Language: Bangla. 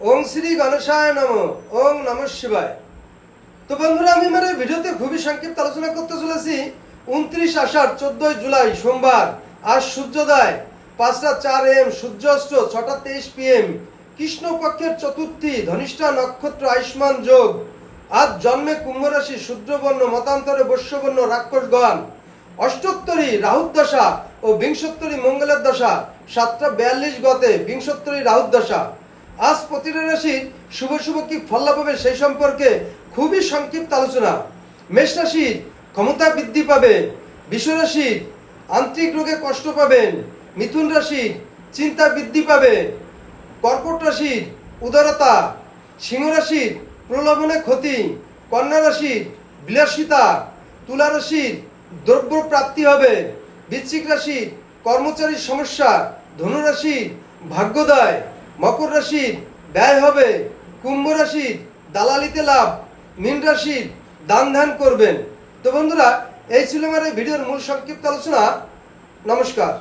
ওং শ্রী গণেশায় নম। ওং নমঃ শিবায়। তো বন্ধুরা, আমি আমার এই ভিডিওতে খুবই সংক্ষিপ্ত আলোচনা করতে চলেছি 29 আষাঢ় 14 জুলাই সোমবার। আজ সূর্যোদয় 5টা 4 AM, সূর্যাস্ত 6টা 23 PM, কৃষ্ণপক্ষের চতুর্থী, ধনিষ্ঠা নক্ষত্র, আয়ুষ্মান যোগ। আজ জন্মে কুম্ভ রাশি, শূদ্রবর্ণ, মতান্তরে বৈশ্যবর্ণ রাক্ষসগণ। অষ্টোত্তরী রাহুর দশা ও বিংশোত্তরী মঙ্গলের দশা। 7টা 42 গতে বিংশোত্তরী রাহুর দশা। আজ প্রতিটা রাশির শুভ শুভ কি ফল লাভ হবে সেই সম্পর্কে খুবই সংক্ষিপ্ত আলোচনা। মেষ রাশির ক্ষমতা বৃদ্ধি পাবে। বৃষ রাশির আন্তরিক রোগে কষ্ট পাবেন। মিথুন রাশির চিন্তা বৃদ্ধি পাবে। কর্কট রাশির উদারতা। সিংহ রাশির প্রলোভনে ক্ষতি। কন্যা রাশির বিলাসিতা। তুলা রাশির দ্রব্য প্রাপ্তি হবে। বৃশ্চিক রাশির কর্মচারীর সমস্যা। ধনু রাশির ভাগ্যোদয়। মকর রাশির ব্যয় হবে। কুম্ভ রাশির দালালিতে লাভ। মীন রাশির দান ধ্যান করবেন। তো বন্ধুরা, এই ছিল আমার এই ভিডিওর মূল সংক্ষিপ্ত আলোচনা। নমস্কার।